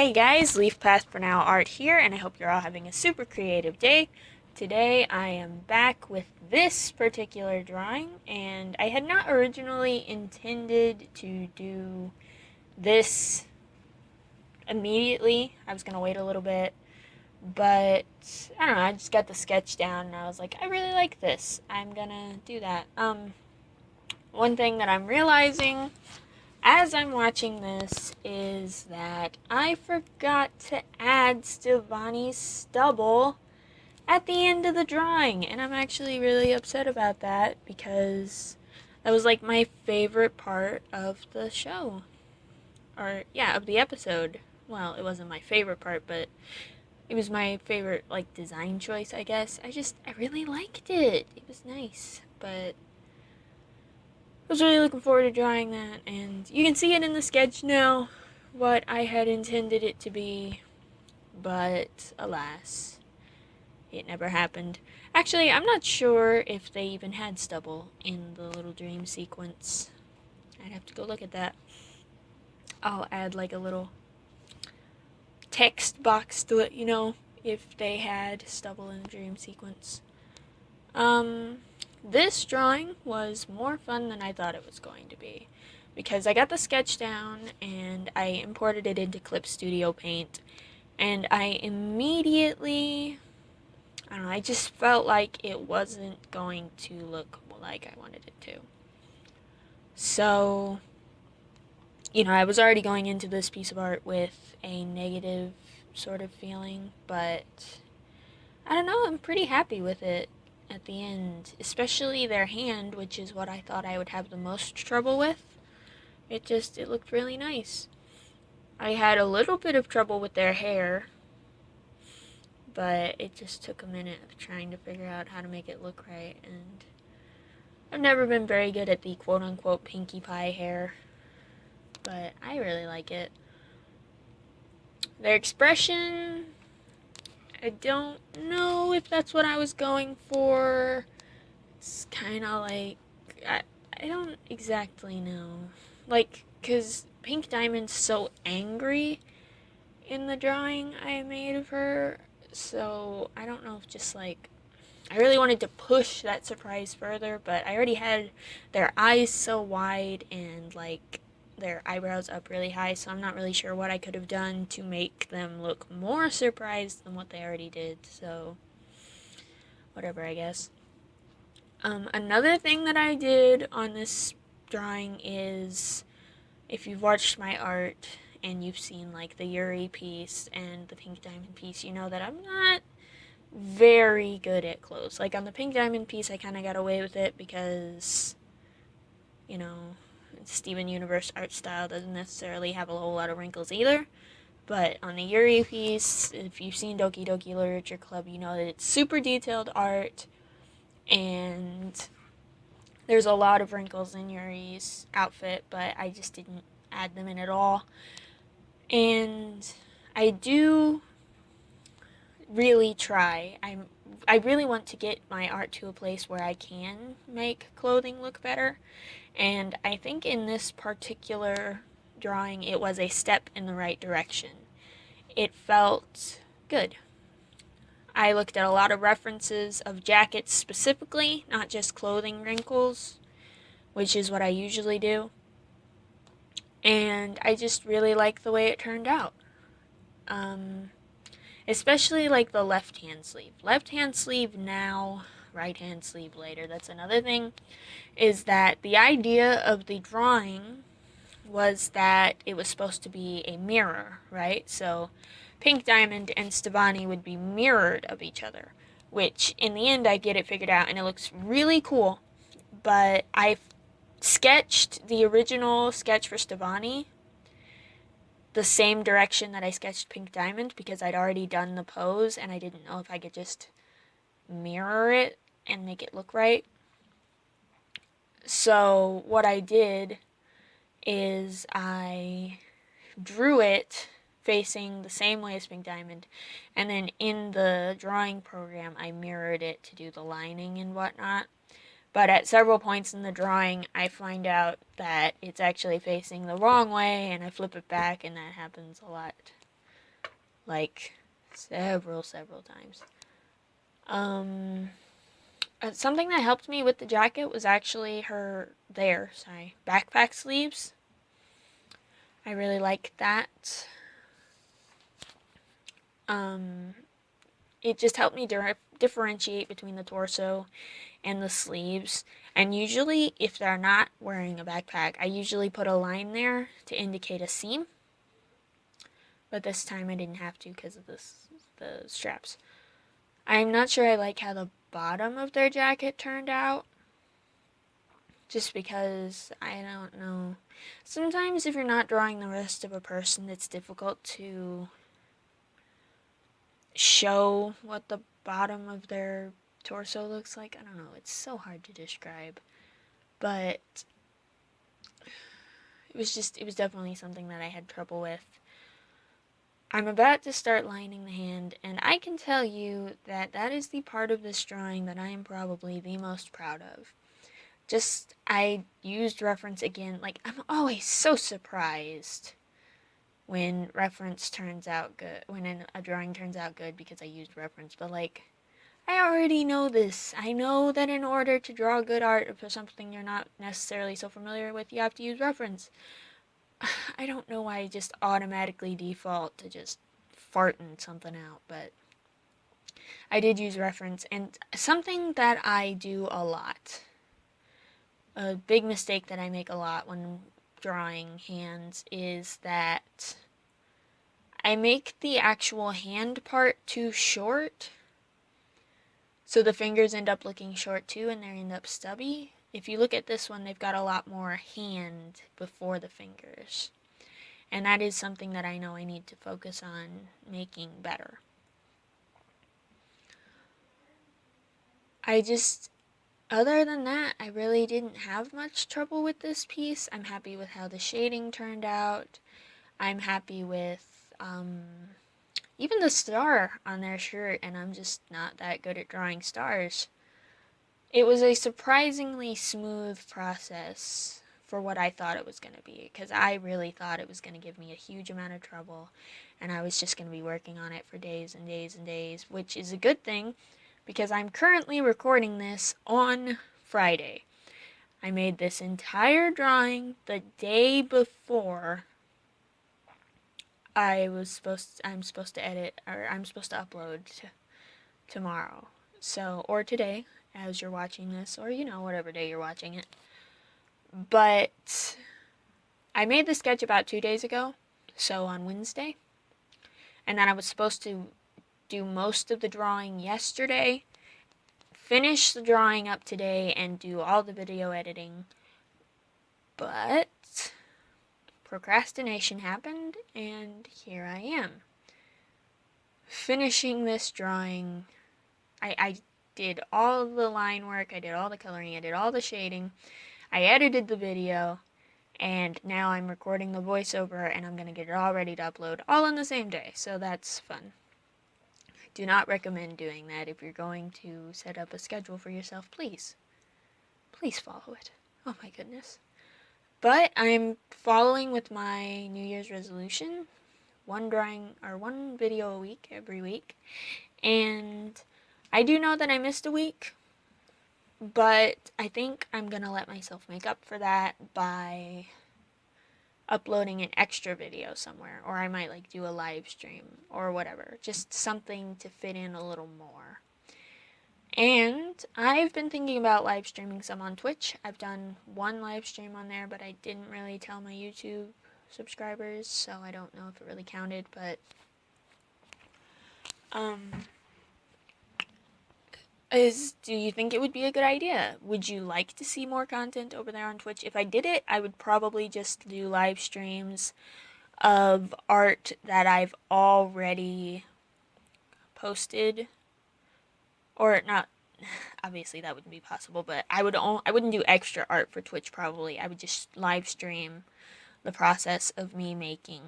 Hey guys, Leaf Path for Now Art here, and I hope you're all having a super creative day. Today I am back with this particular drawing, and I had not originally intended to do this immediately. I was going to wait a little bit, but I don't know, I just got the sketch down and I was like, I really like this. I'm going to do that. One thing that I'm realizing as I'm watching this is that I forgot to add Stevani's stubble at the end of the drawing, and I'm actually really upset about that because that was like my favorite part of the show. Or, yeah, of the episode. Well, it wasn't my favorite part, but it was my favorite, like, design choice, I guess. I really liked it. It was nice, but I was really looking forward to drawing that, and you can see it in the sketch now, what I had intended it to be, but alas, it never happened. Actually, I'm not sure if they even had stubble in the little dream sequence. I'd have to go look at that. I'll add like a little text box to let you know if they had stubble in the dream sequence. This drawing was more fun than I thought it was going to be because I got the sketch down and I imported it into Clip Studio Paint, and I immediately, I don't know, I just felt like it wasn't going to look like I wanted it to. So, I was already going into this piece of art with a negative sort of feeling, but I don't know, I'm pretty happy with it at the end, especially their hand, which is what I thought I would have the most trouble with. It looked really nice. I had a little bit of trouble with their hair, but it just took a minute of trying to figure out how to make it look right, and I've never been very good at the quote-unquote Pinkie Pie hair, but I really like it. Their expression, I don't know if that's what I was going for. It's kind of like, I don't exactly know. Like, because Pink Diamond's so angry in the drawing I made of her, so I don't know if just like, I really wanted to push that surprise further, but I already had their eyes so wide and like their eyebrows up really high, so I'm not really sure what I could have done to make them look more surprised than what they already did, so whatever, I guess. Another thing that I did on this drawing is, if you've watched my art and you've seen like the Yuri piece and the Pink Diamond piece, you know that I'm not very good at clothes. Like on the Pink Diamond piece, I kind of got away with it because, you know, Steven Universe art style doesn't necessarily have a whole lot of wrinkles either. But on the Yuri piece, if you've seen Doki Doki Literature Club, you know that it's super detailed art, and there's a lot of wrinkles in Yuri's outfit, but I just didn't add them in at all. And I do really try. I really want to get my art to a place where I can make clothing look better. And I think in this particular drawing, it was a step in the right direction. It felt good. I looked at a lot of references of jackets specifically, not just clothing wrinkles, which is what I usually do. And I just really like the way it turned out. Especially like the left hand sleeve. Left hand sleeve now, right hand sleeve later. That's another thing, is that the idea of the drawing was that it was supposed to be a mirror, right? So Pink Diamond and Stevani would be mirrored of each other, which in the end I get it figured out and it looks really cool. But I sketched the original sketch for Stevani the same direction that I sketched Pink Diamond because I'd already done the pose and I didn't know if I could just mirror it and make it look right. So what I did is I drew it facing the same way as Pink Diamond, and then in the drawing program I mirrored it to do the lining and whatnot. But at several points in the drawing, I find out that it's actually facing the wrong way, and I flip it back, and that happens a lot. like several times. Something that helped me with the jacket was actually their backpack sleeves. I really like that. Um, it just helped me differentiate between the torso and the sleeves. And usually, if they're not wearing a backpack, I usually put a line there to indicate a seam. But this time I didn't have to because of the straps. I'm not sure I like how the bottom of their jacket turned out. Just because, I don't know. Sometimes if you're not drawing the wrist of a person, it's difficult to show what the bottom of their torso looks like. I don't know, it's so hard to describe. But it was definitely something that I had trouble with. I'm about to start lining the hand, and I can tell you that that is the part of this drawing that I am probably the most proud of. I used reference again. Like, I'm always so surprised when reference turns out good, when a drawing turns out good because I used reference. But, like, I already know this. I know that in order to draw good art for something you're not necessarily so familiar with, you have to use reference. I don't know why I just automatically default to just farting something out, but I did use reference. And something that I do a lot, a big mistake that I make a lot when drawing hands, is that I make the actual hand part too short, so the fingers end up looking short too, and they end up stubby. If you look at this one, they've got a lot more hand before the fingers. And that is something that I know I need to focus on making better. Other than that, I really didn't have much trouble with this piece. I'm happy with how the shading turned out. I'm happy with even the star on their shirt, and I'm just not that good at drawing stars. It was a surprisingly smooth process for what I thought it was going to be, because I really thought it was going to give me a huge amount of trouble, and I was just going to be working on it for days and days and days, which is a good thing, because I'm currently recording this on Friday. I made this entire drawing the day before I'm supposed to edit, or I'm supposed to upload tomorrow. So, or today, as you're watching this, or whatever day you're watching it. But I made the sketch about 2 days ago, so on Wednesday. And then I was supposed to do most of the drawing yesterday, finish the drawing up today, and do all the video editing. But procrastination happened, and here I am. Finishing this drawing. I did all the line work, I did all the coloring, I did all the shading, I edited the video, and now I'm recording the voiceover, and I'm going to get it all ready to upload all on the same day, so that's fun. I do not recommend doing that. If you're going to set up a schedule for yourself, please follow it. Oh my goodness. But I'm following with my New Year's resolution, one video a week every week, and I do know that I missed a week, but I think I'm going to let myself make up for that by uploading an extra video somewhere, or I might do a live stream or whatever, just something to fit in a little more. And I've been thinking about live streaming some on Twitch. I've done one live stream on there, but I didn't really tell my YouTube subscribers, so I don't know if it really counted, but do you think it would be a good idea? Would you like to see more content over there on Twitch? If I did it, I would probably just do live streams of art that I've already posted, or not. Obviously, that wouldn't be possible, but I wouldn't do extra art for Twitch. Probably, I would just live stream the process of me making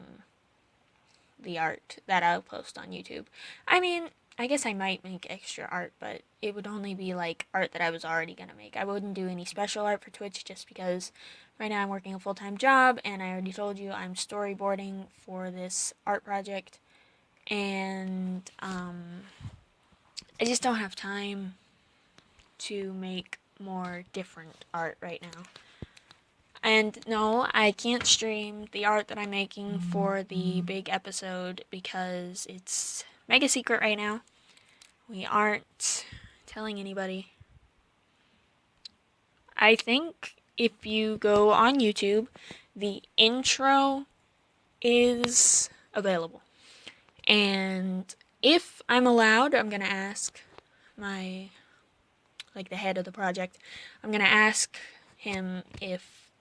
the art that I'll post on YouTube. I mean, I guess I might make extra art, but it would only be art that I was already gonna make. I wouldn't do any special art for Twitch just because right now I'm working a full-time job, and I already told you I'm storyboarding for this art project, and I just don't have time to make more different art right now. And no, I can't stream the art that I'm making for the big episode because it's mega secret right now. We aren't telling anybody. I think if you go on YouTube, the intro is available. And if I'm allowed, I'm going to ask my, like the head of the project, I'm going to ask him if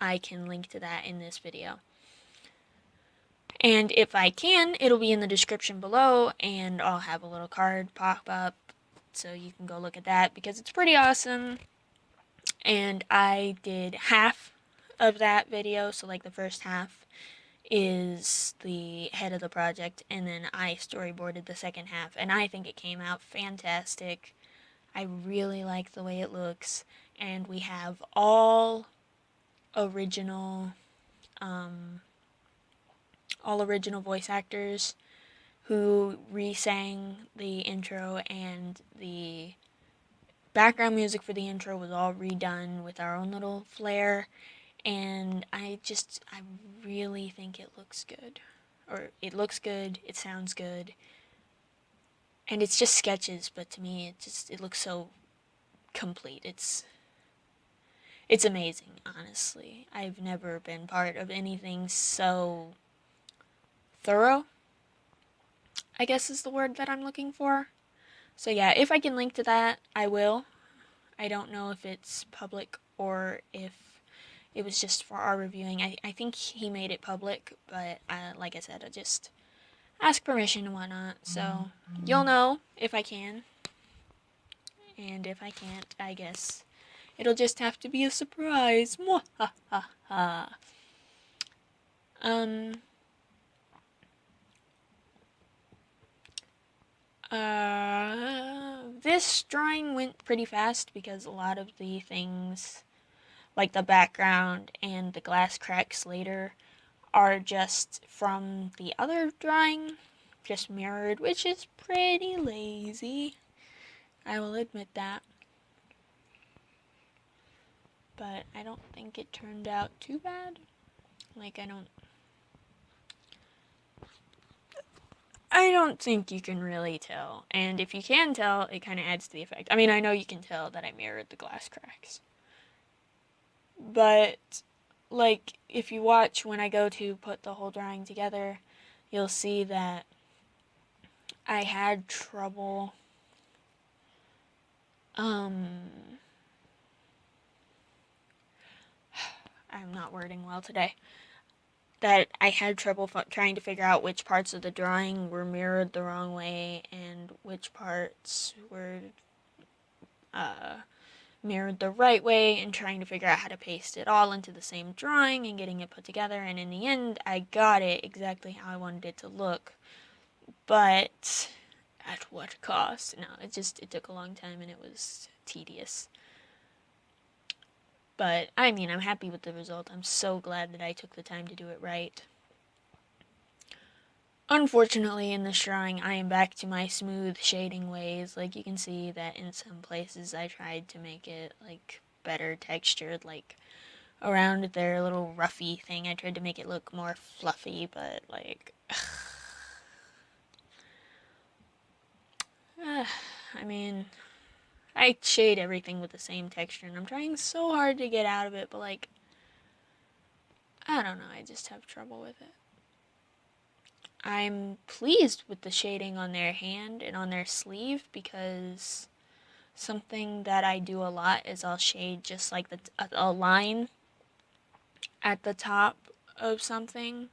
I can link to that in this video. And if I can, it'll be in the description below, and I'll have a little card pop up so you can go look at that because it's pretty awesome. And I did half of that video, so like the first half is the head of the project, and then I storyboarded the second half, and I think it came out fantastic. I really like the way it looks, and we have all original voice actors who re-sang the intro, and the background music for the intro was all redone with our own little flair, and I really think it looks good. Or it looks good, it sounds good, and it's just sketches, but to me it looks so complete. It's amazing, honestly. I've never been part of anything so thorough, I guess is the word that I'm looking for. So yeah, if I can link to that, I will. I don't know if it's public or if it was just for our reviewing. I think he made it public, but like I said, I just ask permission and whatnot. So you'll know if I can. And if I can't, I guess it'll just have to be a surprise. Mwahaha. Um, this drawing went pretty fast because a lot of the things, like the background and the glass cracks later, are just from the other drawing, just mirrored, which is pretty lazy. I will admit that. But I don't think it turned out too bad. Like, I don't think you can really tell. And if you can tell, it kind of adds to the effect. I mean, I know you can tell that I mirrored the glass cracks. But, like, if you watch when I go to put the whole drawing together, you'll see that I had trouble, I'm not wording well today. That I had trouble trying to figure out which parts of the drawing were mirrored the wrong way and which parts were mirrored the right way, and trying to figure out how to paste it all into the same drawing and getting it put together. And in the end, I got it exactly how I wanted it to look. But at what cost? No, it took a long time and it was tedious. But, I mean, I'm happy with the result. I'm so glad that I took the time to do it right. Unfortunately, in this drawing, I am back to my smooth shading ways. Like, you can see that in some places I tried to make it, like, better textured, like, around their little ruffy thing. I tried to make it look more fluffy, but, like, I mean, I shade everything with the same texture, and I'm trying so hard to get out of it, but, like, I don't know, I just have trouble with it. I'm pleased with the shading on their hand and on their sleeve, because something that I do a lot is I'll shade just like a line at the top of something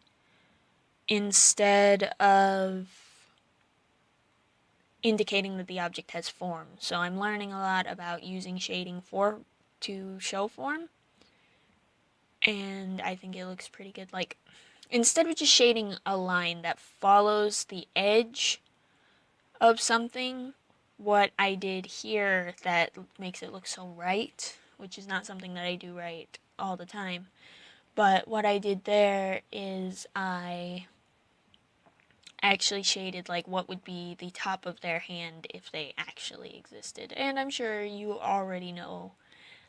instead of indicating that the object has form. So I'm learning a lot about using shading to show form, and I think it looks pretty good. Like, instead of just shading a line that follows the edge of something, what I did here that makes it look so right, which is not something that I do right all the time, but what I did there is I actually shaded like what would be the top of their hand if they actually existed. And I'm sure you already know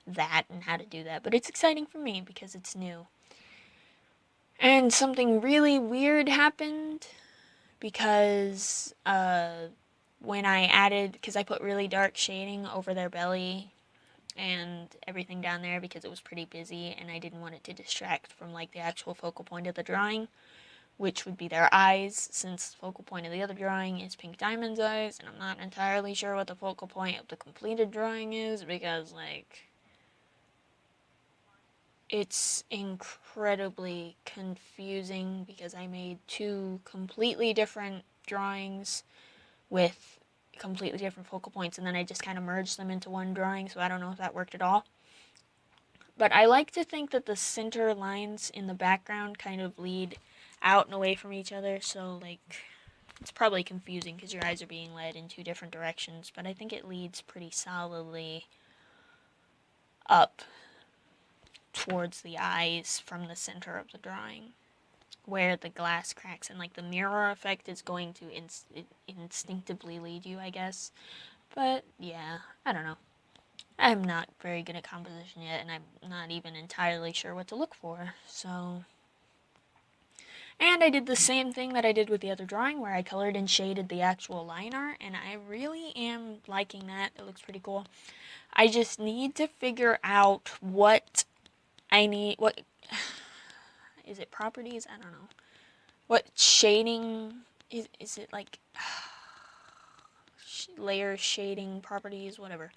that and how to do that, but it's exciting for me because it's new. And something really weird happened because when I added, because I put really dark shading over their belly and everything down there because it was pretty busy and I didn't want it to distract from like the actual focal point of the drawing, which would be their eyes, since the focal point of the other drawing is Pink Diamond's eyes, and I'm not entirely sure what the focal point of the completed drawing is because like it's incredibly confusing because I made two completely different drawings with completely different focal points, and then I just kind of merged them into one drawing, so I don't know if that worked at all. But I like to think that the center lines in the background kind of lead out and away from each other, so like it's probably confusing because your eyes are being led in two different directions, but I think it leads pretty solidly up towards the eyes from the center of the drawing, where the glass cracks, and like the mirror effect is going to instinctively lead you, I guess. But yeah, I don't know. I'm not very good at composition yet, and I'm not even entirely sure what to look for, so... And I did the same thing that I did with the other drawing, where I colored and shaded the actual line art, and I really am liking that. It looks pretty cool. I just need to figure out what I need, what... Is it properties? I don't know. What shading... Is it like... layer shading properties, whatever,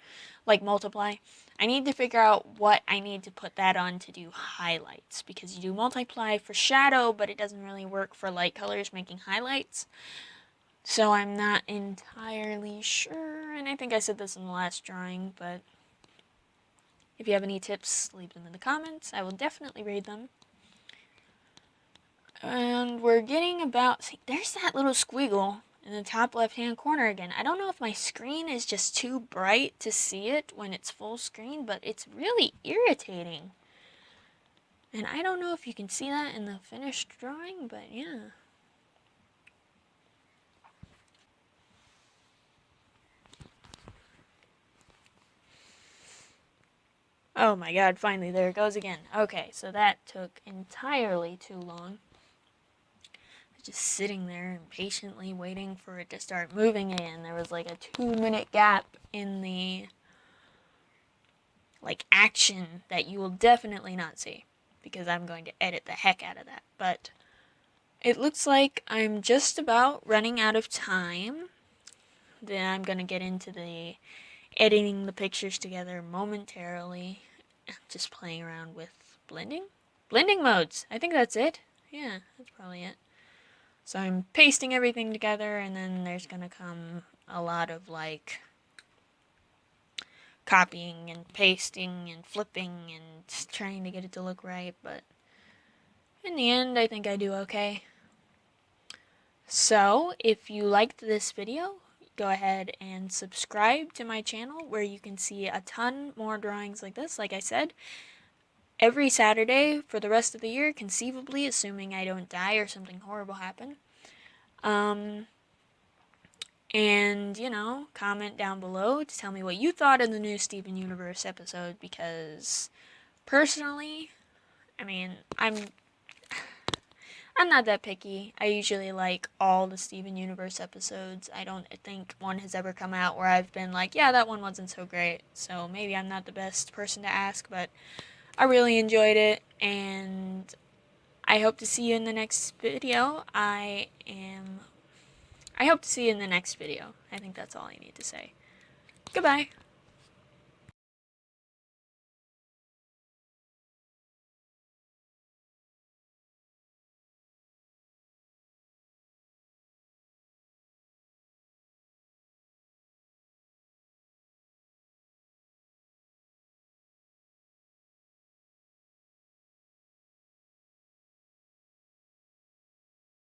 like multiply. I need to figure out what I need to put that on to do highlights, because you do multiply for shadow, but it doesn't really work for light colors making highlights. So I'm not entirely sure, and I think I said this in the last drawing, but if you have any tips, leave them in the comments. I will definitely read them. And we're getting about... See, there's that little squiggle in the top left-hand corner again. I don't know if my screen is just too bright to see it when it's full screen, but it's really irritating. And I don't know if you can see that in the finished drawing, but yeah. Oh my god, finally, there it goes again. Okay, so that took entirely too long. Just sitting there and patiently waiting for it to start moving again. There was like a 2-minute gap in the like action that you will definitely not see, because I'm going to edit the heck out of that. But it looks like I'm just about running out of time. Then I'm going to get into the editing the pictures together momentarily. Just playing around with blending modes. I think that's it. Yeah, that's probably it. So I'm pasting everything together, and then there's gonna come a lot of like copying and pasting and flipping and trying to get it to look right, but in the end I think I do okay. So if you liked this video, go ahead and subscribe to my channel, where you can see a ton more drawings like this, like I said, every Saturday for the rest of the year, conceivably, assuming I don't die or something horrible happen. And, you know, comment down below to tell me what you thought of the new Steven Universe episode, because personally, I mean, I'm not that picky. I usually like all the Steven Universe episodes. I don't think one has ever come out where I've been like, yeah, that one wasn't so great. So maybe I'm not the best person to ask, but I really enjoyed it, and I hope to see you in the next video. I hope to see you in the next video. I think that's all I need to say. Goodbye.